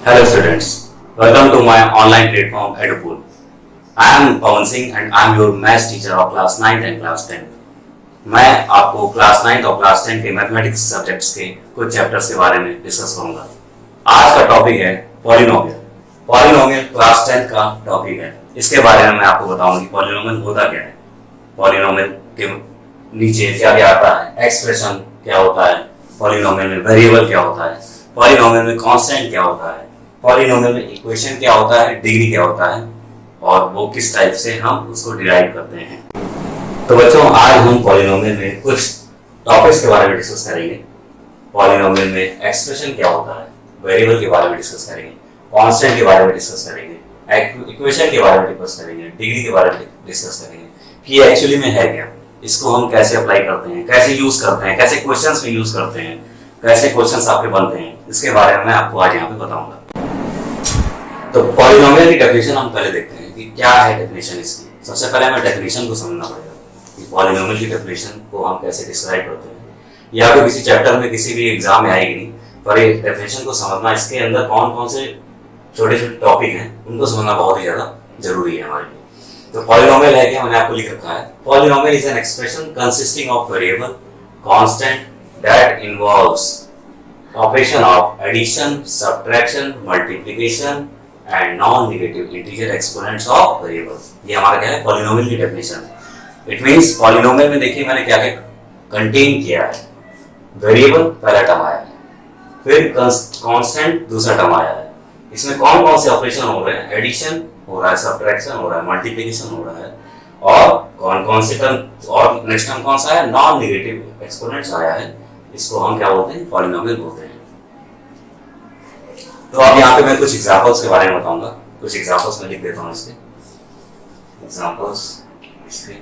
Hello students, welcome to my online platform EduPool. I am Pawan Singh and I am your maths teacher of class 9 and class 10. मैं आपको class 9 और class 10 के mathematics subjects के कुछ chapters के बारे में डिस्कस करूंगा। आज का टॉपिक है पॉलिनोमियल। पॉलिनोमियल क्लास 10 का टॉपिक है। इसके बारे में मैं आपको बताऊंगा कि पॉलिनोमियल होता क्या है, पॉलिनोमियल के नीचे क्या क्या आता है, एक्सप्रेशन क्या होता है, पॉलिनोमियल में वेरिएबल क्या होता है, पॉलिनोमियल में कांस्टेंट क्या होता है, पॉलिनोमियल में इक्वेशन क्या होता है, डिग्री क्या होता है और वो किस टाइप से हम उसको डिराइव करते हैं। तो बच्चों, आज हम पॉलिनोमियल में कुछ टॉपिक्स के बारे में डिस्कस करेंगे। पॉलिनोमियल में एक्सप्रेशन क्या होता है, वेरिएबल के बारे में डिस्कस करेंगे, कांस्टेंट के बारे में डिस्कस करेंगे, इक्वेशन के बारे में डिस्कस करेंगे, डिग्री के बारे में डिस्कस करेंगे कि एक्चुअली में है क्या, इसको हम कैसे अप्लाई करते हैं, कैसे यूज करते हैं, कैसे क्वेश्चंस में यूज करते हैं, कैसे क्वेश्चंस आपके बनते हैं, इसके बारे में मैं आपको आज यहाँ पे बताऊंगा। तो पॉलिनोमियल की डेफिनेशन हम पहले देखते हैं कि क्या है डेफिनेशन इसकी। सबसे पहले हमें डेफिनेशन को समझना पड़ेगा कि पॉलिनोमियल की डेफिनेशन को हम कैसे डिस्क्राइब करते हैं। या फिर किसी चैप्टर में किसी भी एग्जाम में आएगी नहीं, पर ये डेफिनेशन को समझना, इसके अंदर कौन कौन से छोटे छोटे टॉपिक हैं उनको समझना बहुत ही ज्यादा जरूरी है हमारे लिए। तो पॉलिनोमियल है क्या, मैंने आपको लिख रखा है, polynomial is an expression consisting of variable constant that involves operation of addition, subtraction, multiplication and non negative integer exponents of variable. ये हमारा क्या है, पॉलिनोमियल की डेफिनेशन है। इट मींस पॉलिनोमियल में देखिए मैंने क्या क्या कंटेन किया है। वेरिएबल पहला टर्म आया है, फिर कांस्टेंट दूसरा टर्म आया है। इसमें कौन कौन से ऑपरेशन हो रहे हैं, एडिशन हो रहा है, सब्ट्रैक्शन हो रहा है, मल्टीप्लिकेशन हो रहा है, और कौन कौन से टर्म, और नेक्स्ट टर्म कौन सा है, नॉन नेगेटिव एक्सपोनेंट्स आया है। इसको हम क्या बोलते हैं, पॉलिनोमियल बोलते हैं। तो अब यहाँ पे मैं कुछ एग्जांपल्स के बारे में बताऊंगा। कुछ एग्जांपल्स मैं लिख देता हूँ इसके एग्जांपल्स इसके।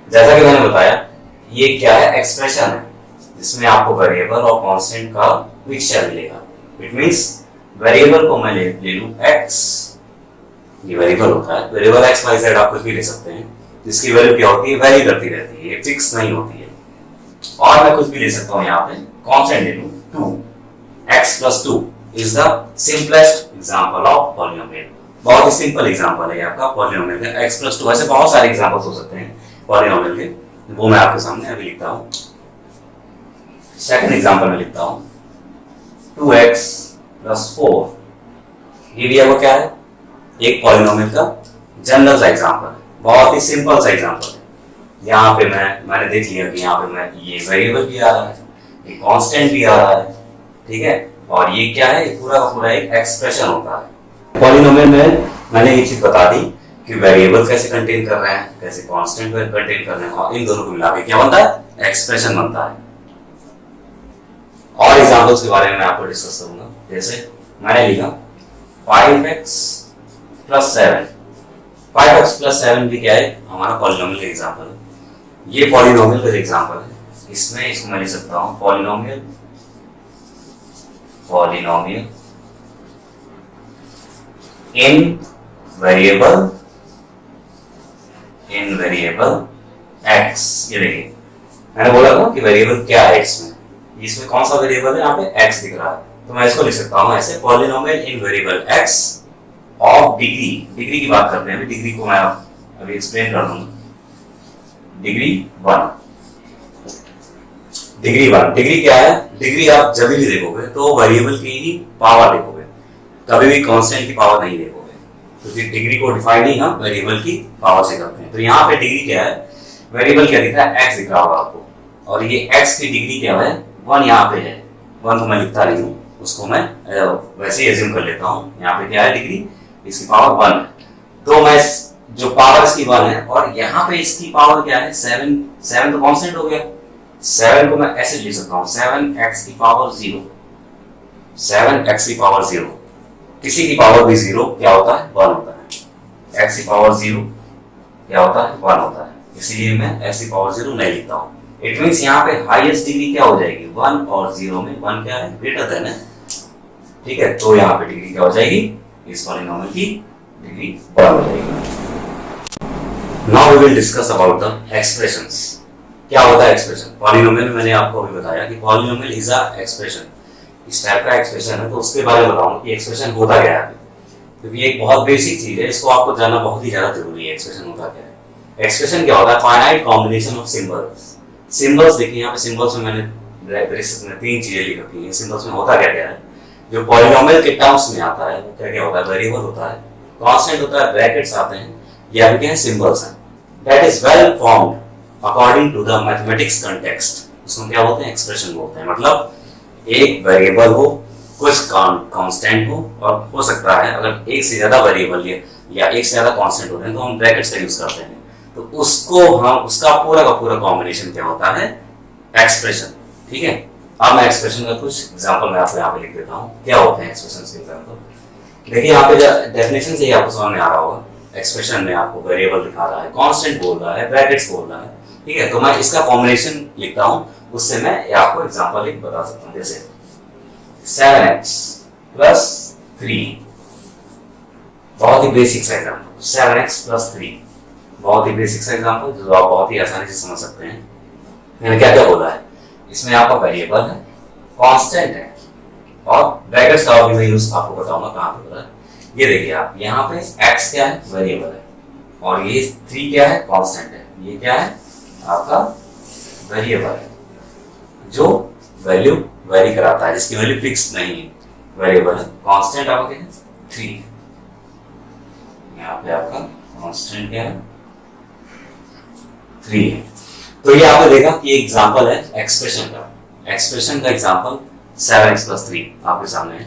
जैसा कि मैंने बताया, ये क्या है, एक्सप्रेशन है जिसमें आपको वेरिएबल और कांस्टेंट का मिक्सचर मिलेगा। इट मींस वेरिएबल को मैं ले लूं x, ये वेरिएबल होता है। वेरिएबल x y z आप कुछ भी ले सकते हैं, जिसकी वैल्यू क्या होती है, वेरी करती रहती है, ये फिक्स नहीं होती है। और मैं कुछ भी ले सकता हूँ, यहाँ पे कांस्टेंट ले लूं 2, x + 2 is the simplest example of polynomial। बहुत ही सिंपल एग्जांपल है आपका पॉलिनोमियल का, x + 2। ऐसे बहुत सारे एग्जांपल्स हो सकते हैं पॉलिनोमियल के, वो मैं आपके सामने अभी लिखता हूँ। सेकंड एग्जांपल में लिखता हूँ 2x + 4। ये भी आपको क्या है, एक पॉलिनोमियल का जनरल सा एग्जांपल है, बहुत ही सिंपल सा एग्जांपल है। यहाँ पे मैंने देख लिया कि यहाँ पे मैं ये वेरिएबल भी आ रहा है, ये कांस्टेंट भी आ रहा है, ठीक है, और ये क्या है, पूरा का पूरा एक एक्सप्रेशन होता है। पॉलिनोमियल में मैंने ये चीज बता दी कि वेरिएबल कैसे कंटेन कर रहे हैं, कैसे कांस्टेंट कंटेन कर रहे हैं, और इन दोनों को मिला के क्या बनता है, एक्सप्रेशन बनता है। और एग्जांपल्स के बारे में मैं आपको डिस्कस करूंगा। जैसे मैंने लिखा 5x + 7। 5x + 7 भी क्या है, हमारा पॉलिनोमियल का एग्जांपल है। ये पॉलिनोमियल का एग्जांपल है। इसमें इसको मैं लिख सकता हूँ पॉलिनोमियल इन वेरिएबल x। ये देखिए मैंने बोला था कि वेरिएबल क्या है इसमें कौन सा वेरिएबल है, यहाँ पे x दिख रहा है, तो मैं इसको लिख सकता हूँ ऐसे, polynomial in variable x of degree. Degree की बात करते हैं, डिग्री को मैं अभी एक्सप्लेन कर दूंगा। डिग्री 1। डिग्री क्या है, डिग्री आप जब भी देखोगे तो वेरिएबल की ही पावर देखोगे, कभी भी कांस्टेंट की पावर नहीं देखोगे, क्योंकि डिग्री को डिफाइन ही हम वेरिएबल की पावर से करते हैं। तो यहाँ पे डिग्री क्या है, वेरिएबल क्या दिख रहा है, x दिख रहा होगा आपको, और ये x की डिग्री क्या है, 1 यहाँ पे है। 1 को मैं लिखता नहीं हूँ, उसको मैं वैसे ही एज्यूम कर लेता हूँ। यहाँ पे क्या है, डिग्री, इसकी पावर 1 है, तो मैं जो पावर इसकी 1 है, और यहाँ पे इसकी पावर क्या है, 7 तो कांस्टेंट हो गया। 7 को मैं ऐसे लिख सकता हूँ 7x की पावर 0। 7x की पावर 0, किसी की पावर भी 0 क्या होता है, 1 होता है। x की पावर 0 क्या होता है, 1 होता है, इसलिए मैं x की पावर 0 नहीं लिखता हूँ। इट मींस यहाँ पे हाईएस्ट डिग्री क्या हो जाएगी, 1 और 0 में 1 क्या है, ग्रेटर देन है, ठीक है। तो यहाँ पे डिग्री क्या हो जाएगी, इस पॉलिनोमियल की डिग्री 1 हो जाएगी। Now we will discuss about the expressions. क्या होता है एक्सप्रेशन, पॉलिनोमियल में मैंने आपको अभी बताया कि पॉलिनोमियल इज अ एक्सप्रेशन। इस टाइप का एक्सप्रेशन है, तो उसके बारे में बताऊंगा कि एक्सप्रेशन होता क्या है, क्योंकि एक बहुत बेसिक चीज है, इसको आपको जानना बहुत ही ज्यादा जरूरी है। एक्सप्रेशन होता क्या है? एक्सप्रेशन क्या होता है? Finite combination of symbols. Symbols देखिए यहाँ पे, सिंबल्स में मैंने ब्रेसेस में 3 चीजें लिख रखी हैं। सिंबल्स में होता क्या क्या है? जो पॉलिनोमियल के टर्म्स में आता है वो क्या क्या होता है? वेरिएबल होता है, कांस्टेंट होता है, ब्रैकेट्स आते हैं, या भी क्या है? सिंबल्स हैं। That is well formed according to the mathematics context. उसमें क्या बोलते हैं? एक्सप्रेशन बोलते हैं। मतलब एक वेरिएबल हो, कुछ कांस्टेंट हो, और हो सकता है अगर एक से ज्यादा वेरिएबल या एक से ज्यादा कांस्टेंट होते हैं तो हम ब्रैकेट्स का यूज करते हैं। तो उसको हम, उसका पूरा का पूरा कॉम्बिनेशन क्या होता है? एक्सप्रेशन। ठीक है, अब मैं एक्सप्रेशन का कुछ एग्जांपल मैं आपको यहाँ पे लिख देता हूँ। क्या होते हैं एक्सप्रेशन के एग्जांपल? देखिए यहाँ पे डेफिनेशन से ही आपको समझ में आ रहा होगा। एक्सप्रेशन में आपको वेरिएबल दिखा रहा है, कांस्टेंट बोल रहा है, ब्रैकेट्स बोल रहा है। ठीक है, तो मैं इसका कॉम्बिनेशन लिखता हूँ, उससे मैं आपको एग्जांपल एक बता सकता हूँ। जैसे 7x plus 3, बहुत ही बेसिक सा एग्जांपल। 7x plus 3 बहुत ही बेसिक सा एग्जांपल, जो आप बहुत ही आसानी से समझ सकते हैं। मैंने क्या क्या बोला है? इसमें आपका वेरिएबल है, कांस्टेंट है, और ब्रैकेट्स का भी मैं यूज आपको बताऊंगा कहां पे बोला है। ये देखिए आप, यहाँ पे x क्या है? वेरिएबल है, और ये 3 क्या है? कांस्टेंट है। ये क्या है? आपका वेरिएबल है, जो वैल्यू वेरी कराता है, जिसकी वैल्यू फिक्स नहीं है। वेरिएबल है, कांस्टेंट आपका क्या है? 3। यहाँ पे आपका कांस्टेंट क्या है? 3 है। तो ये आपने देखा कि एग्जांपल है एक्सप्रेशन का। एक्सप्रेशन का एग्जांपल 7x plus 3 आपके सामने है।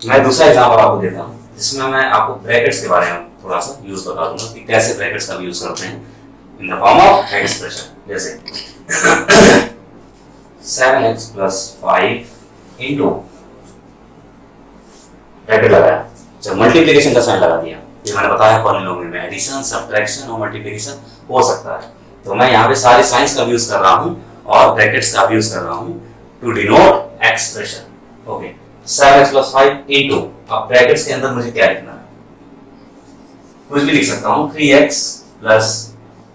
मैं दूसरा एग्जांपल आपको देता हूँ, जिसमें मैं आपको ब्रैकेट्स के बारे में थोड़ा सा यूज बता दूंगा कि कैसे ब्रैकेट्स का यूज करते हैं in the form of expression. जैसे 7x plus 5 into ब्रैकेट लगाया, जब मल्टीप्लिकेशन का साइन लगा दिया, ये मैंने बताया पॉलिनोमियल में एडिशन, सब्ट्रैक्शन और मल्टीप्लिकेशन हो सकता है। तो मैं यहाँ पे सारे साइंस का यूज कर रहा हूँ और ब्रैकेट्स का यूज कर रहा हूँ to denote expression. Okay, 7x plus 5 into, अब ब्रैकेट्स के अंदर मुझे क्या लिखना है? कुछ भी लिख सकता हूँ, 3x plus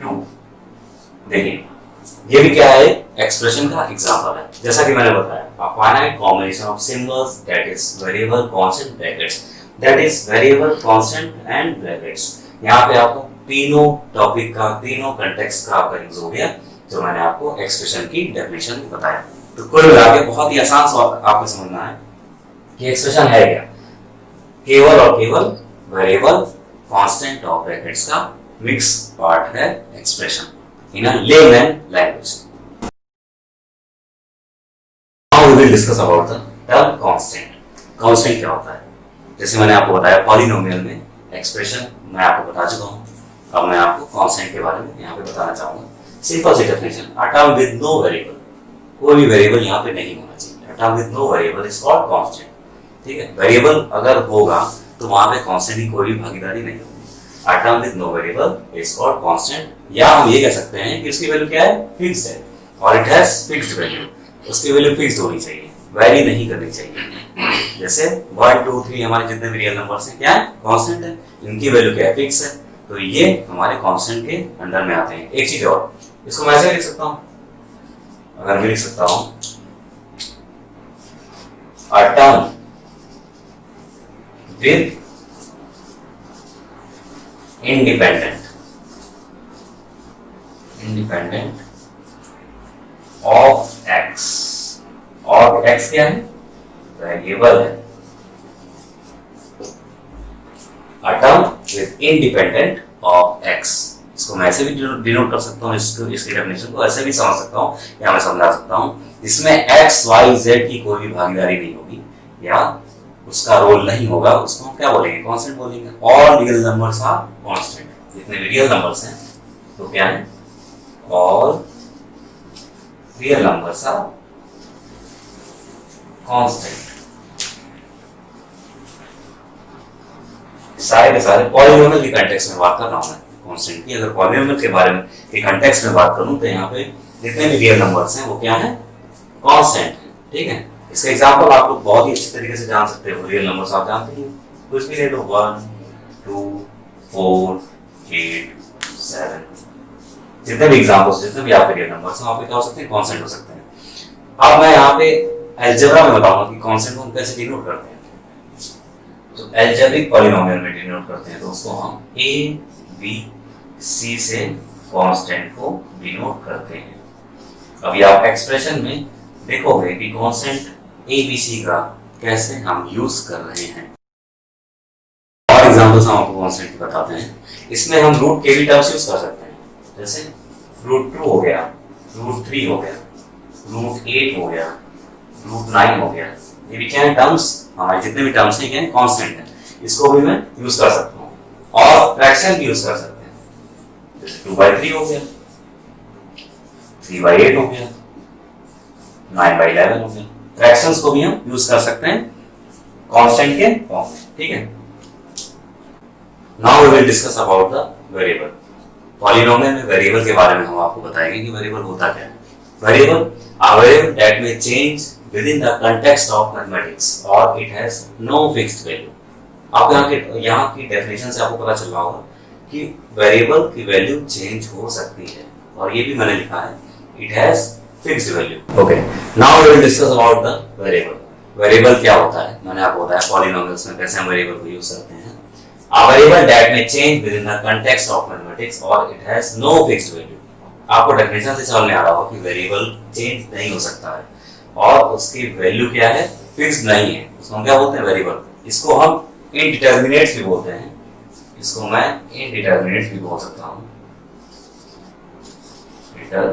2। देखिए ये भी क्या है? एक्सप्रेशन का एग्जांपल है। जैसा कि मैंने बताया, a finite combination of symbols, that is variable, constant, brackets, that is variable, constant and brackets। यहाँ पे आपको तीनों टॉपिक का, तीनों कंटेक्स्ट का आपका यूज हो गया, जो मैंने आपको एक्सप्रेशन की डेफिनेशन बताया। तो कुल मिला के बहुत ही आसान आपको समझना है कि एक्सप्रेशन है क्या? केवल और केवल वेरिएबल, कांस्टेंट और ब्रैकेट्स का मिक्स पार्ट है expression in a layman language. Now we will discuss about the term constant. Constant क्या होता है? जैसे मैंने आपको बताया पॉलिनोमियल में एक्सप्रेशन मैं आपको बता चुका हूँ। अब मैं आपको कांस्टेंट के बारे में यहाँ पे बताना चाहूँगा। सिंपल सी definition, a term with no variable, कोई भी वेरिएबल यहाँ पे नहीं होना चाहिए। a term with no variable is called constant। ठीक है, वेरिएबल अगर होगा तो वहाँ पे कांस्टेंट की कोई भी भागीदारी नहीं होगी। A term with no variable is called constant, या हम ये कह सकते हैं कि उसकी वैल्यू क्या है? फिक्स्ड है, और इट हैज फिक्स्ड वैल्यू। उसकी वैल्यू फिक्स्ड होनी चाहिए, वैरी नहीं करनी चाहिए। जैसे 1 2 3 हमारे जितने भी रियल नंबर्स हैं क्या है? कांस्टेंट है, इनकी वैल्यू क्या है? फिक्स है, तो ये हमारे कांस्टेंट के अंडर में आते हैं। एक चीज और, इसको मैं ऐसे लिख सकता हूँ, अगर मैं लिख सकता हूँ a term with independent of x, और x क्या है? वेरिएबल है। a term with independent of x, इसको मैं ऐसे भी डिनोट कर सकता हूँ, इसकी डेफिनेशन को ऐसे भी समझ सकता हूँ, या मैं समझा सकता हूँ, जिसमें x y z की कोई भी भागीदारी नहीं होगी या उसका रोल नहीं होगा, उसको हम क्या बोलेंगे? कांस्टेंट बोलेंगे। All real numbers are constant, जितने भी रियल नंबर्स हैं तो क्या है? All real numbers are constant. सारे के सारे पॉलिनोमियल के कंटेक्स्ट में बात कर रहा हूं मैं कांस्टेंट की। अगर पॉलिनोमियल के बारे में के कंटेक्स्ट में बात करूं तो यहाँ पे जितने भी रियल नंबर्स हैं वो क्या है? कांस्टेंट है। ठीक है, इसका एग्जांपल आप लोग बहुत ही अच्छी तरीके से जान सकते हो। रियल नंबर्स आप जानते हैं, कुछ भी ले लो, 1 2 4 8 7, जितने भी एग्जांपल्स, जितने भी आपके रियल नंबर्स हैं, आप क्या हो सकते हैं? कांस्टेंट हो सकते हैं। अब मैं यहाँ पे अलजेब्रा में बताऊंगा कि कांस्टेंट को हम कैसे डिनोट करते हैं। तो अलजेब्रिक पॉलिनोमियल में डिनोट करते हैं तो उसको हम a b c से कांस्टेंट को डिनोट करते हैं। अभी आप एक्सप्रेशन में देखोगे कि कांस्टेंट a b c का कैसे हम यूज कर रहे हैं। और एग्जांपल्स हम आपको कांस्टेंट की बताते हैं। इसमें हम रूट के भी टर्म्स यूज कर सकते हैं, जैसे रूट 2 हो गया, रूट 3 हो गया, रूट 8 हो गया, रूट 9 हो गया। ये भी क्या है टर्म्स, हमारे जितने भी टर्म्स हैं क्या है कांस्टेंट है, इसको भी मैं यूज कर सकता हूँ। और फ्रैक्शन भी यूज कर सकते हैं, जैसे 2/3 हो गया, 3/8 हो गया, 9/11 हो गया। फ्रैक्शंस को भी हम यूज कर सकते हैं कांस्टेंट के फॉर्म में, ठीक है। Now we will discuss about the variable. Polynomial में वेरिएबल के बारे में हम आपको बताएंगे कि वेरिएबल होता क्या है। Variable a variable that may change within the context of mathematics or it has no fixed value। आप यहाँ की डेफिनेशन से आपको पता चल रहा होगा कि वेरिएबल की वैल्यू चेंज हो सकती है, और ये भी मैंने लिखा है it has fixed value. Okay, now we will discuss about the variable. Variable क्या होता है, मैंने आपको बताया पॉलिनोमियल्स में कैसे हम वेरिएबल को यूज करते हैं। A variable that may change within the context of mathematics or it has no fixed value। आपको डेफिनेशन से समझ में आ रहा होगा कि वेरिएबल चेंज नहीं हो सकता है और उसकी वैल्यू क्या है, फिक्स्ड नहीं है। उसको हम क्या बोलते हैं, वेरिएबल। इसको हम इनडिटरमिनेट्स भी बोलते हैं, इसको मैं इनडिटरमिनेट्स भी बोल सकता हूँ, डिटरमिनेट्स।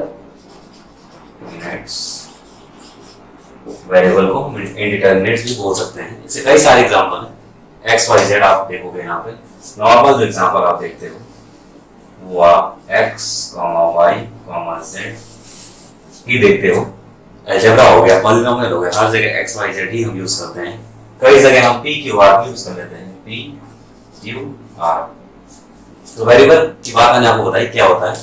वेरिएबल को हम इनडिटरमिनेट्स भी बोल सकते हैं। इससे कई सारे एग्जांपल हैं। एक्स वाई जेड आप देखोगे यहाँ पे, नॉर्मल जो एग्जांपल आप देखते हो वो आप x, y, z ही देखते हो। अलजेब्रा हो गया, पॉलिनोमियल हो गया, हर जगह x, y, z ही हम यूज करते हैं। कई जगह हम p, q, r यूज कर लेते हैं, p, q, r। तो वेरिएबल की बात मैंने आपको बताई क्या होता है,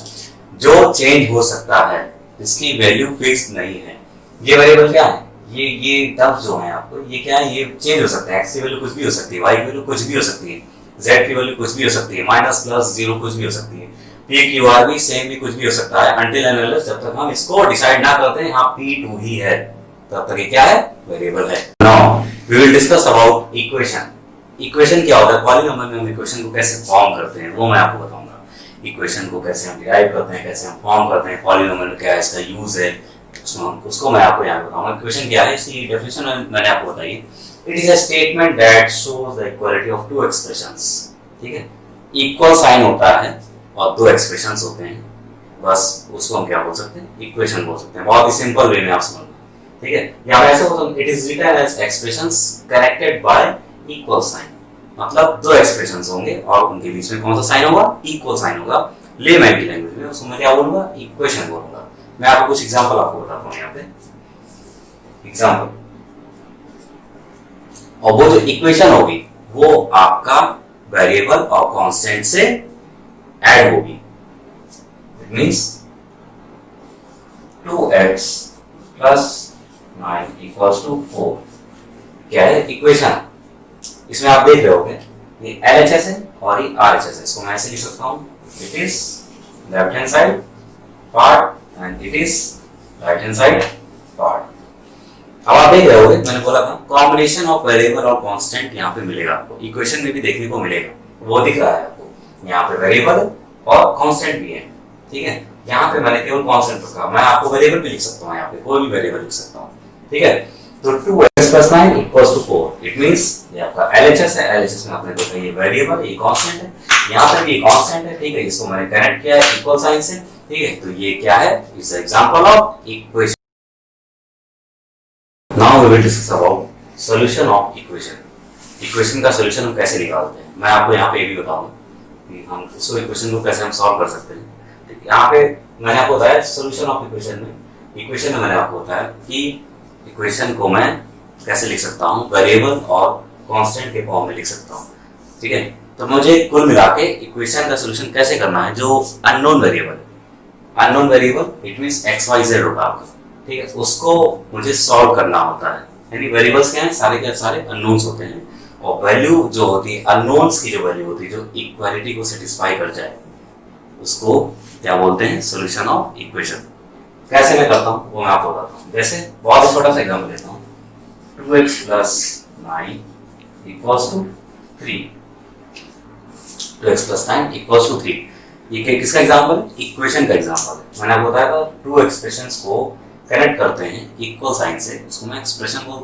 जो चेंज हो सकता है, इसकी वैल्यू फिक्स्ड नहीं है। ये वेरिएबल क्या है, ये टर्म्स जो हैं आपको, ये क्या है, ये चेंज हो सकता है। x की वैल्यू कुछ भी हो सकती है, y की वैल्यू कुछ भी हो सकती है, z की वैल्यू कुछ भी हो सकती है, माइनस प्लस जीरो कुछ भी हो सकती है, p q r भी सेम भी कुछ भी हो सकता है। अनटिल एंड अनलेस जब तक हम इसको डिसाइड ना करते हैं यहाँ p2 ही है, तब तक ये क्या है, वेरिएबल है। Now we will discuss about equation. Equation क्या होता है, पॉलिनोमियल में हम इक्वेशन को कैसे फॉर्म करते हैं वो मैं आपको बताऊंगा। इक्वेशन को कैसे हम डिराइव करते हैं, कैसे हम फॉर्म करते हैं, पॉलिनोमियल में क्या इसका यूज है, उसको मैं आपको यहाँ बताऊंगा। इक्वेशन क्या है, इसकी डेफिनेशन मैंने आपको बताई। It is a statement that shows the equality of two expressions. ठीक है, इक्वल साइन होता है और दो एक्सप्रेशंस होते हैं, बस उसको हम क्या बोल सकते हैं, इक्वेशन बोल सकते हैं। बहुत ही सिंपल वे में आप समझ, ठीक है। यहाँ पे ऐसे होता है, it is written as expressions connected by equal sign. मतलब दो एक्सप्रेशंस होंगे और उनके बीच में कौन सा साइन होगा, इक्वल साइन होगा। लेमैन की लैंग्वेज में उसको मैं क्या बोलूंगा, इक्वेशन बोलूंगा। मैं आपको कुछ एग्जांपल आपको बताता हूँ यहाँ पे, एग्जांपल। और वो जो इक्वेशन होगी वो आपका वेरिएबल और कांस्टेंट से ऐड होगी। It means 2x plus 9 equals to 4 क्या है, इक्वेशन। इसमें आप देख रहे होगे ये LHS है और ये RHS है। इसको मैं ऐसे लिख सकता हूँ, it is left hand side part and it is right hand side part. अब आप देख रहे होगे, मैंने बोला था कॉम्बिनेशन ऑफ वेरिएबल और कांस्टेंट यहाँ पे मिलेगा आपको, इक्वेशन में भी देखने को मिलेगा, वो दिख रहा है आपको। यहाँ पे वेरिएबल और कांस्टेंट भी है, ठीक है। यहाँ पे मैंने केवल कांस्टेंट रखा, मैं आपको वेरिएबल भी लिख सकता हूँ, यहाँ पे कोई भी वेरिएबल लिख सकता हूँ, ठीक है। तो 2x plus 9 equals to 4। It means ये आपका LHS है, LHS में आपने देखा ये वेरिएबल, ये कांस्टेंट है, यहाँ पे भी कांस्टेंट है, ठीक है। इसको मैंने कनेक्ट किया है इक्वल साइन से, ठीक है। तो ये क्या है, it's example of equation. Now we will discuss about solution of equation. Equation का सॉल्यूशन हम कैसे निकालते हैं, मैं आपको यहाँ पे ये भी बताऊंगा कि हम इसको इक्वेशन को कैसे हम सॉल्व कर सकते हैं, ठीक है। यहाँ पे मैंने आपको बताया सॉल्यूशन ऑफ इक्वेशन में मैंने आपको बताया कि इक्वेशन को मैं कैसे लिख सकता हूँ, वेरिएबल और कांस्टेंट के फॉर्म में लिख सकता हूँ, ठीक है। तो मुझे कुल मिला के इक्वेशन का सॉल्यूशन कैसे करना है, जो unknown variable it means x y z होगा आपका, ठीक है, उसको मुझे सॉल्व करना होता है। यानी वेरिएबल्स क्या हैं, सारे के सारे अननोन्स होते हैं, और वैल्यू जो होती है अननोन्स की, जो वैल्यू होती है जो इक्वालिटी को सेटिस्फाई कर जाए, उसको क्या बोलते हैं, सॉल्यूशन ऑफ इक्वेशन। कैसे मैं करता हूँ वो मैं आपको बताता हूँ। जैसे बहुत ही छोटा सा एग्जांपल देता हूँ। 2x plus 9 equals to 3. 2x plus 9 equals to 3. ये किसका एग्जाम्पल? इक्वेशन का एग्जाम्पल है। मैंने आपको बताया था टू एक्सप्रेशंस को कनेक्ट करते हैं इक्वल साइन से, उसको मैं एक्सप्रेशन को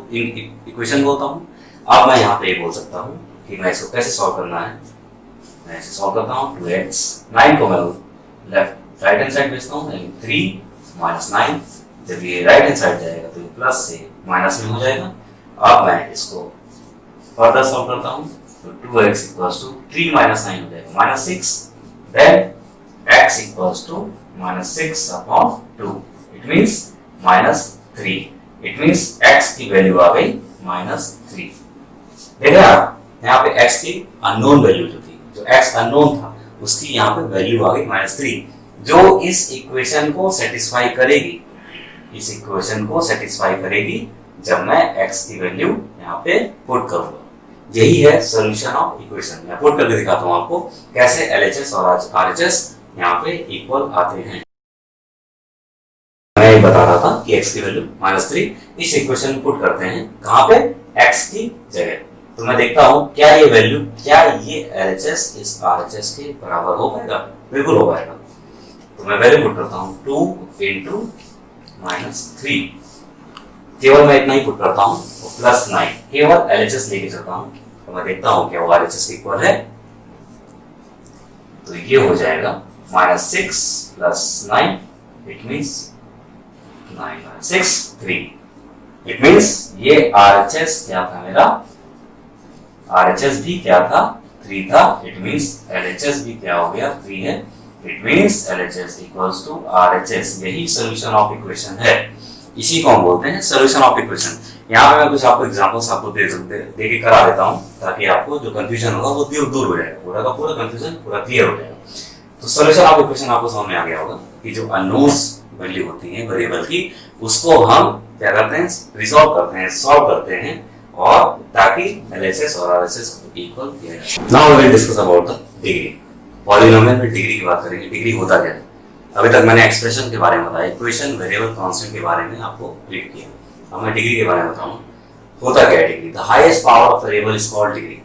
इक्वेशन बोलता हूँ। अब मैं यहाँ पे ये बोल सकता हूँ कि मैं इसको कैसे सॉल्व करना है। मैं इसे सॉल्व करता हूँ। 2x 9 को मैं लेफ्ट राइट हैंड साइड भेजता हूँ, यानी 3 माइनस 9। जब ये राइट हैंड साइड जाएगा तो ये प्लस से माइनस में हो जाएगा। अब मैं इसको फर्दर सॉल्व करता हूँ तो 2x इक्वल्स टू 3 माइनस 9 हो जाएगा minus 6। Then x equals to minus 6 upon 2, it means minus 3। It means x की वैल्यू आ गई माइनस 3। देखिए आप यहाँ पे x की अननोन वैल्यू जो थी, जो x अननोन था उसकी यहाँ पे वैल्यू आ गई माइनस 3, जो इस इक्वेशन को सेटिस्फाई करेगी। इस इक्वेशन को सेटिस्फाई करेगी जब मैं x की वैल्यू यहाँ पे पुट करूंगा। यही है सॉल्यूशन ऑफ इक्वेशन। मैं पुट करके दिखाता हूँ आपको कैसे LHS और RHS यहाँ पे इक्वल आते हैं। मैं बता रहा था कि x की वैल्यू माइनस 3, इस इक्वेशन में पुट करते हैं कहाँ पे? x की जगह। तो मैं देखता हूँ क्या ये वैल्यू, क्या ये LHS इस RHS के बराबर हो पाएगा? बिल्कुल हो पाएगा। तो मैं वैल्यू पुट करता हूँ 2 इंटू माइनस 3। केवल मैं इतना ही पुट करता हूँ, प्लस 9। केवल LHS लेके चलता हूँ तो मैं देखता हूँ क्या वो RHS के इक्वल है। तो ये हो जाएगा minus 6 plus 9, it means 9 minus 6 3। It means ये RHS क्या था मेरा? RHS भी क्या था? 3 था। इट मीन्स LHS भी क्या हो गया? 3 है। It means LHS equals to RHS। यही सोल्यूशन ऑफ इक्वेशन है। इसी को हम बोलते हैं सोल्यूशन ऑफ इक्वेशन। यहाँ पे मैं कुछ आपको एग्जांपल्स आपको दे के करा देता हूँ ताकि आपको जो कंफ्यूजन होगा वो दूर हो जाएगा, पूरा का पूरा कंफ्यूजन पूरा क्लियर हो जाएगा। तो सोल्यूशन ऑफ इक्वेशन आपको समझ में आ गया होगा कि जो अननोन्स वैल्यू होती है वेरिएबल की, उसको हम क्या करते हैं? रिजॉल्व करते हैं, सॉल्व करते हैं, और ताकि LHS और RHS को इक्वल किया जाए। Now we will discuss about the degree. Polynomial में डिग्री की बात करेंगे। डिग्री होता क्या है? अभी तक मैंने एक्सप्रेशन के बारे में बताया, इक्वेशन, वेरिएबल, कांस्टेंट के बारे में आपको ब्रीफ किया। अब मैं डिग्री के बारे में बताऊं। होता क्या है degree? The highest power of variable is called degree.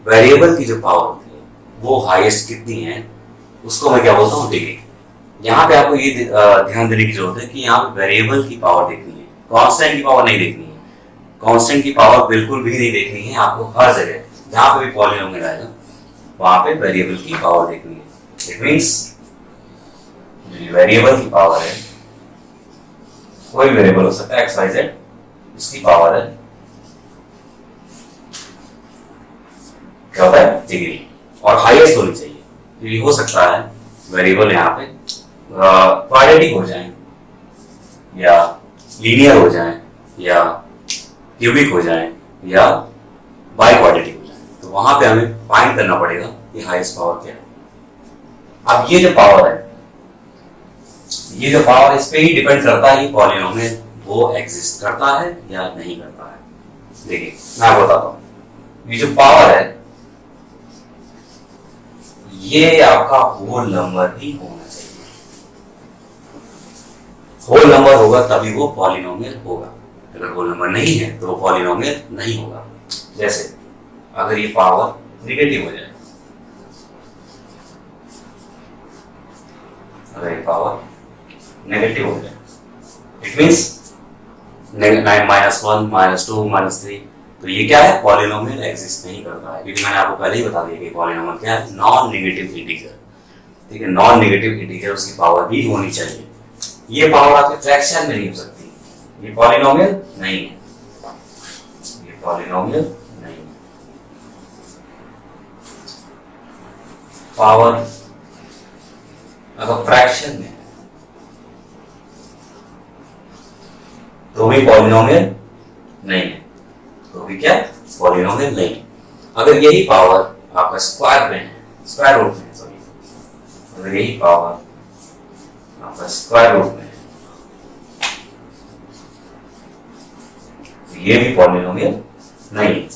Variable की जो पावर होती है वो हाईएस्ट कितनी है उसको मैं क्या बोलता हूँ? डिग्री। यहाँ पे आपको ये ध्यान देने की जरूरत है कि यहाँ पे वेरिएबल की पावर देखनी है, कांस्टेंट की पावर नहीं देखनी है। कांस्टेंट की पावर बिल्कुल भी नहीं देखनी है आपको। हर जगह जहाँ पे भी पॉलिनोमियल आएगा वहां पे वेरिएबल की पावर देखनी है। इट मीन्स वेरिएबल की पावर है, कोई वेरिएबल हो सकता है XYZ, इसकी पावर है क्या होता है? डिग्री। और हाईएस्ट होनी चाहिए क्योंकि हो सकता है वेरिएबल यहाँ पे क्वाड्रेटिक हो जाए, या लीनियर हो जाए, या क्यूबिक हो जाए, या बाई क्वाड्रेटिक हो जाए। तो वहां पे हमें फाइंड करना पड़ेगा कि हाईएस्ट पावर क्या है। अब ये जो पावर है, ये जो पावर, इस पे ही डिपेंड करता है कि पॉलिनोमियल वो एग्जिस्ट करता है या नहीं करता है। देखिए मैं आपको बताता हूं, ये जो पावर है ये आपका होल नंबर ही होना चाहिए। होल नंबर होगा तभी वो पॉलिनोमियल होगा। अगर होल नंबर नहीं है तो वो पॉलिनोमियल नहीं होगा। जैसे अगर ये पावर नेगेटिव हो जाए, अगर ये पावर नेगेटिव हो जाए, it means 9 minus 1 minus 2 minus 3, तो ये क्या है? पॉलिनोमियल एग्जिस्ट नहीं करता है। क्योंकि मैंने आपको पहले ही बता दिया कि पॉलिनोमियल क्या है? Non negative integer. ठीक है, नॉन नेगेटिव इंटीजर, उसकी पावर भी होनी चाहिए। ये पावर आपके फ्रैक्शन में नहीं हो सकती। ये पॉलिनोमियल नहीं है, ये पॉलिनोमियल नहीं है। पावर अगर फ्रैक्शन में तो भी पॉलिनोमियल नहीं है, तो भी क्या? पॉलिनोमियल नहीं। अगर यही पावर आपका स्क्वायर में है, स्क्वायर रूट में, सॉरी, अगर यही पावर आपका स्क्वायर रूट में है तो ये भी पॉलिनोमियल नहीं है।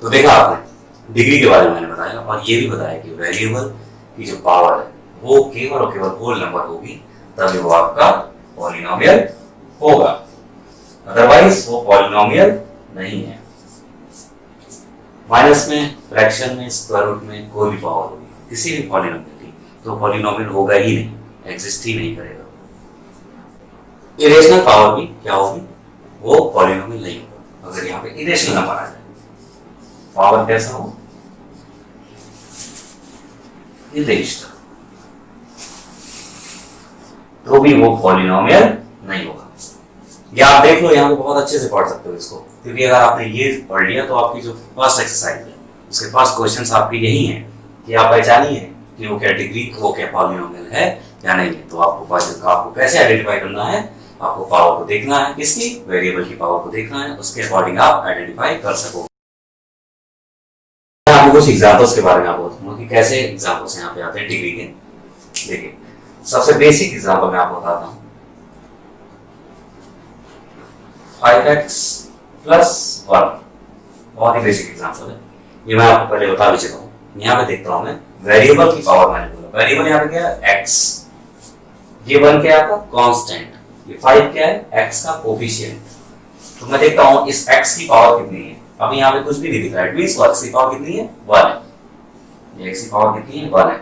तो देखा आपने, डिग्री के बारे में मैंने बताया, और ये भी बताया कि वेरिएबल की जो पावर है वो केवल और केवल होल नंबर होगी तभी वो आपका पॉलिनोमियल होगा, अदरवाइज वो पॉलिनोमियल नहीं है। माइनस में, फ्रैक्शन में, स्क्वायर रूट में कोई भी पावर होगी किसी भी पॉलिनोमियल की, तो पॉलिनोमियल होगा ही नहीं, एग्जिस्ट ही नहीं करेगा। इरेशनल पावर भी क्या होगी, वो पॉलिनोमियल नहीं होगा अगर यहाँ पे इरेशनल नंबर आ जाए। पावर कैसा हो, इरेशनल, तो भी वो पॉलिनोमियल नहीं होगा। या आप देख लो, यहाँ पे बहुत अच्छे से पढ़ सकते हो इसको, क्योंकि अगर आपने ये पढ़ लिया तो आपकी जो फर्स्ट एक्सरसाइज है उसके फर्स्ट क्वेश्चंस आपके यही हैं कि आप पहचानिए कि वो कैटेगरी, वो क्या पॉलिनोमियल है या नहीं है। तो आपको कैसे आइडेंटिफाई करना है, आपको पावर को देखना है, किसकी, वेरिएबल की पावर को देखना है, उसके अकॉर्डिंग आप आइडेंटिफाई कर सको। मैं आपको कुछ एग्जांपल्स के बारे में आपको बताऊंगा कि कैसे एग्जांपल्स यहाँ पे आते हैं डिग्री के। देखिए, सबसे बेसिक एग्जांपल मैं आपको बताता हूँ। 5x + 1, बहुत ही बेसिक एग्जांपल है, ये मैं आपको पहले बता भी चुका हूँ। यहाँ पे देखता हूँ मैं वेरिएबल की पावर, मैंने बोला वेरिएबल यहाँ पे क्या है, x, ये 1 क्या है आपका कांस्टेंट, ये 5 क्या है, x का कोफिशिएंट। तो मैं देखता हूँ इस x की पावर कितनी है। अभी यहाँ पे कुछ भी नहीं दिख रहा है, मींस x की पावर कितनी है, 1 है। ये x की पावर कितनी है, 1 है।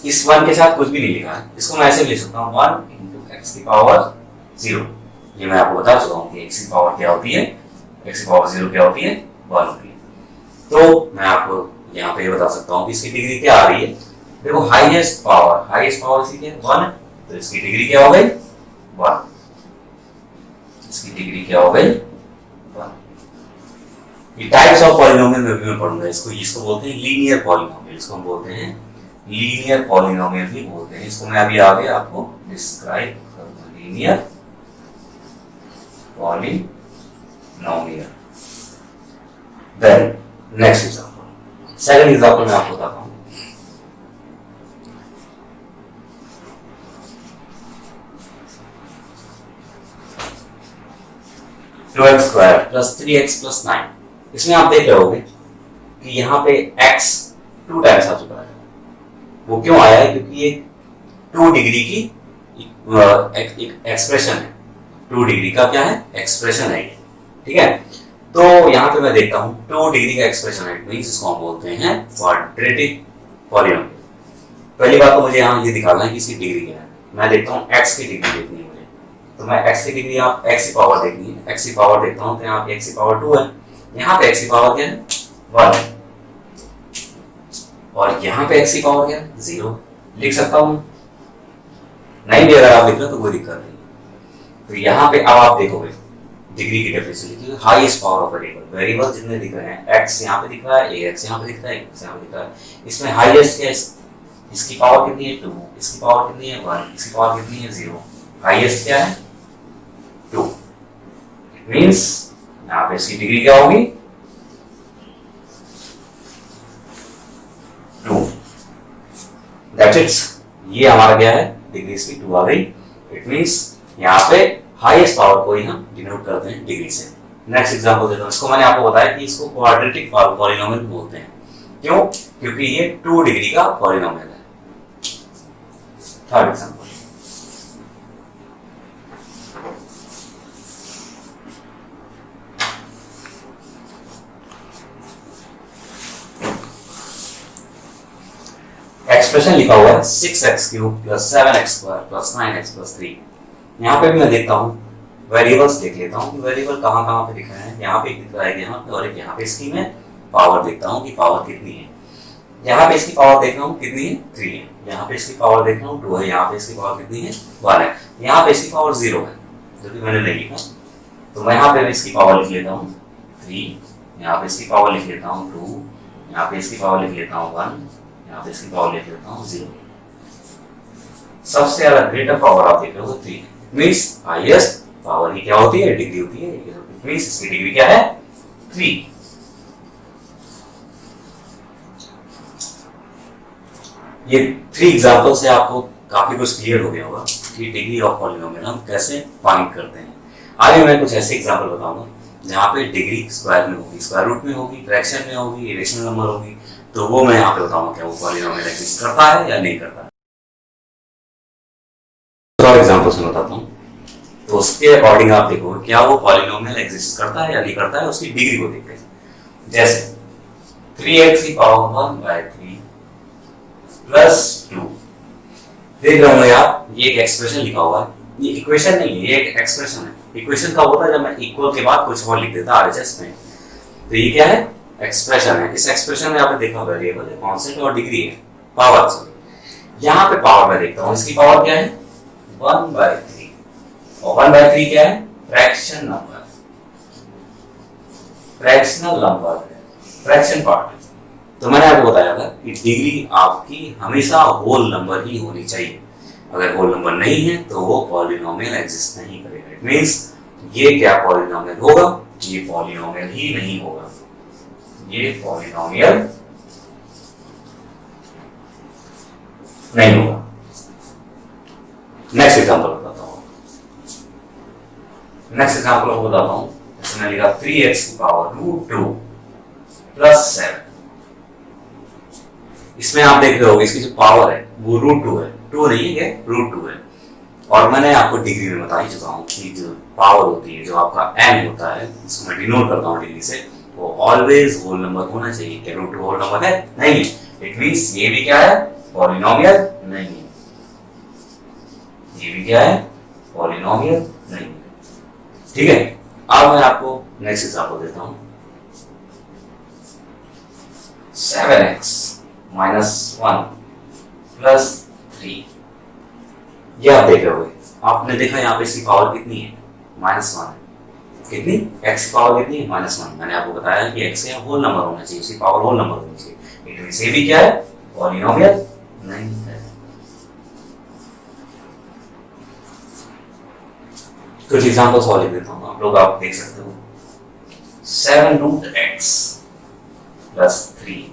इस 1 के साथ कुछ भी नहीं लिखा है, इसको मैं ऐसे भी लिख सकता हूँ 1 × x की पावर 0। ये मैं आपको बता चुका हूँ कि x की पावर क्या होती है, x की पावर 0 क्या होती है, 1 होती है। तो मैं आपको यहाँ पे ये बता सकता हूँ कि इसकी डिग्री क्या आ रही है। देखो, हाईएस्ट पावर इसी के 1 है, तो इसकी डिग्री क्या हो गई, 1। इसकी डिग्री क्या हो गई, 1। ये टाइप्स ऑफ पॉलिनोमियल में भी मैं पढ़ूंगा इसको बोलते हैं लीनियर पॉलिनोमियल, इसको हम बोलते हैं लीनियर पॉलिनोमियल भी बोलते हैं। इसको मैं अभी आगे आपको डिस्क्राइब करूंगा, linear polynomial. Then next example, second example मैं आपको बताता हूं। (2x² + 3x + 9), इसमें आप देख रहे होगे कि यहाँ पे x 2 टाइम्स आ चुका है। वो क्यों आया है, क्योंकि ये 2 डिग्री की एक एक्सप्रेशन है। 2 डिग्री का क्या है, एक्सप्रेशन है, ठीक है। तो यहाँ पे मैं देखता हूँ 2 डिग्री का एक्सप्रेशन है, मींस इसको हम बोलते हैं क्वाड्रेटिक पॉलिनोमियल। पहली बात तो मुझे यहाँ ये दिखाना है कि इसकी डिग्री क्या है। मैं देखता हूँ x की डिग्री देखनी है मुझे, तो मैं x की डिग्री, आप x की पावर देखनी है, x की पावर देखता हूँ तो यहाँ पे x की पावर 2 है, यहाँ पे x की पावर क्या है, 1 है, और यहाँ पे x की पावर क्या है, 0। लिख सकता हूँ नहीं भी, अगर आप लिख रहे हो तो कोई दिक्कत नहीं। तो यहाँ पे अब आप देखोगे डिग्री की डेफिनेशन लिखी, हाईएस्ट पावर ऑफ वेरिएबल जितने दिख रहे हैं, x यहाँ पे दिख रहा है, ax यहाँ पे दिख रहा है, x यहाँ पे दिख रहा है, इसमें हाईएस्ट क्या है, इसकी पावर कितनी है, 2, इसकी पावर कितनी है, 1, इसकी पावर कितनी है, 0। हाईएस्ट क्या है, 2। इट मींस यहाँ पे इसकी डिग्री क्या होगी, 2। That's it. ये हमारा क्या है, डिग्री इसकी 2 आ गई। इट मींस यहाँ पे हाईएस्ट पावर को ही हम डिनोट करते हैं डिग्री से। नेक्स्ट एग्जांपल देता हूं, इसको मैंने आपको बताया कि इसको क्वाड्रेटिक पॉलिनोमियल बोलते हैं। क्यों, क्योंकि ये 2 डिग्री का पॉलिनोमियल है। थर्ड एग्जांपल, एक्सप्रेशन लिखा हुआ है 6x³ + 7x² + 9x + 3। यहाँ पे भी मैं देखता हूँ, वेरिएबल्स देख लेता हूँ कि वेरिएबल कहाँ कहाँ पे दिख रहे हैं। यहाँ पे दिख रहा है, यहाँ पे, और एक यहाँ पे इसकी मैं पावर देखता हूँ कि पावर कितनी है। यहाँ पे इसकी पावर देख रहा हूँ कितनी है, 3 है। यहाँ पे इसकी पावर देख रहा हूँ 2 है। यहाँ पे इसकी पावर कितनी है, 1 है। यहाँ पे इसकी पावर 0 है, जो कि मैंने नहीं लिखा, तो मैं यहाँ पे इसकी पावर लिख लेता हूँ 3, यहाँ पे इसकी पावर लिख लेता हूँ 2, यहाँ पे इसकी पावर लिख लेता हूँ 1, यहाँ पे इसकी पावर लिख लेता हूँ 0। सबसे ज्यादा ग्रेटर पावर आप देख रहे हो 3, मींस हाईएस्ट पावर ही क्या होती है, डिग्री होती है। मींस इसकी डिग्री क्या है, 3। ये 3 एग्जांपल से आपको काफी कुछ क्लियर हो गया होगा कि डिग्री ऑफ पॉलिनोमियल हम कैसे फाइंड करते हैं। आगे मैं कुछ ऐसे एग्जांपल बताऊंगा जहाँ पे डिग्री स्क्वायर में होगी, स्क्वायर रूट में होगी, फ्रैक्शन में होगी, इरेशनल नंबर होगी, तो वो मैं यहाँ पे बताऊंगा क्या वो पॉलिनोमियल एग्जिस्ट करता है या नहीं करता है। और एग्जांपल्स में बताता हूँ। तो उसके अकॉर्डिंग आप देखो क्या वो पॉलिनोमियल एग्जिस्ट करता है या नहीं करता है, उसकी डिग्री को देखते हैं। जैसे 3x की पावर 1/3 प्लस 2, देख रहे होंगे आप, ये एक एक्सप्रेशन लिखा हुआ है, ये इक्वेशन नहीं है, ये एक एक्सप्रेशन है। इक्वेशन कब होता है? जब मैं इक्वल के बाद कुछ और लिख देता आरएचएस में। तो ये क्या है? एक्सप्रेशन है। इस एक्सप्रेशन में आपने देखा वेरिएबल है, कांस्टेंट और डिग्री है, पावर सॉरी। यहाँ पे पावर में देखता हूँ, इसकी पावर क्या है? 1/3, और 1/3 क्या है? फ्रैक्शन नंबर, फ्रैक्शनल नंबर है, फ्रैक्शन पार्ट है। तो मैंने आपको बताया था कि डिग्री आपकी हमेशा होल नंबर ही होनी चाहिए। अगर होल नंबर नहीं है तो वो पॉलिनोमियल एग्जिस्ट नहीं करेगा। इट मींस ये क्या पॉलिनोमियल होगा? ये पॉलिनोमियल ही नहीं होगा, ये पॉलिनोमियल नहीं होगा। नेक्स्ट एग्जांपल बताता हूं, नेक्स्ट एग्जांपल को बताता हूं। इसमें लिखा 3x की पावर √2 प्लस 7। इसमें आप देख रहे हो इसकी जो पावर है वो √2 है, 2 नहीं है, √2 है। और मैंने आपको डिग्री में बता ही चुका हूँ कि जो पावर होती है, जो आपका n होता है, इसको मैं डिनोट करता हूँ डिग्री से, वो ऑलवेज होल नंबर होना चाहिए। क्या √2 होल नंबर है? नहीं है। इट मींस ये भी क्या है? पॉलिनोमियल नहीं है। ये भी क्या है? पॉलिनोमियल नहीं है। ठीक है, अब मैं आपको नेक्स्ट एग्जांपल देता हूँ। 7x - 1 plus 3। ये आप देख रहे हो, आपने देखा यहाँ पे इसकी पावर कितनी है? -1 है। कितनी? x की पावर कितनी है? -1। मैंने आपको बताया कि x का होल नंबर होना चाहिए, उसकी पावर होल नंबर होनी चाहिए। इट मींस ये भी क्या है? पॉलिनोमियल नहीं है। कुछ एग्जांपल्स और लिख देता हूँ, आप लोग आप देख सकते हो। 7√x plus 3।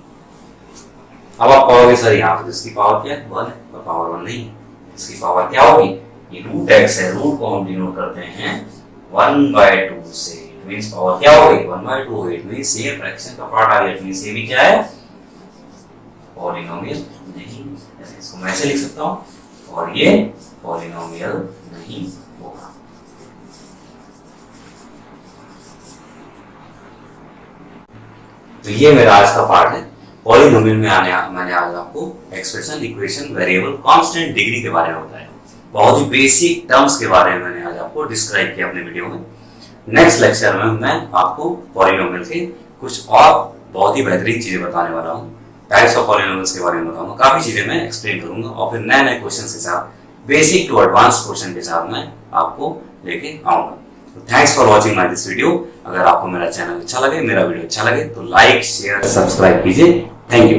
अब आप कहोगे सर यहाँ पे इसकी पावर क्या है? 1 है, और पावर 1 नहीं है। इसकी पावर क्या होगी? ये √x है, रूट को हम डिनोट करते हैं 1/2 से। इट मींस पावर क्या होगी? 1/2 होगी। इट मींस ये फ्रैक्शन का पार्ट आ गया। इट मींस ये भी क्या है? पॉलिनोमियल नहीं है। इसको मैं ऐसे लिख सकता हूँ, और ये पॉलिनोमियल नहीं होगा। तो ये मेरा आज का पार्ट है। पॉलिनोमियल में मैंने आज आपको expression, equation, variable, constant, degree के बारे में बताया। बहुत ही बेसिक टर्म्स के बारे में मैंने आज आपको डिस्क्राइब किया अपने वीडियो में। नेक्स्ट लेक्चर में मैं आपको पॉलिनोमियल के कुछ और बहुत ही बेहतरीन चीजें बताने वाला हूँ। टाइप्स ऑफ पॉलिनोमियल्स के बारे में बताऊंगा, काफी चीजें मैं एक्सप्लेन करूंगा, और फिर नए नए क्वेश्चन के साथ, बेसिक टू एडवांस क्वेश्चन के साथ मैं आपको लेके आऊंगा। Thanks for watching my this video. अगर आपको मेरा चैनल अच्छा लगे, मेरा वीडियो अच्छा लगे, तो लाइक, शेयर, सब्सक्राइब कीजिए। Thank you.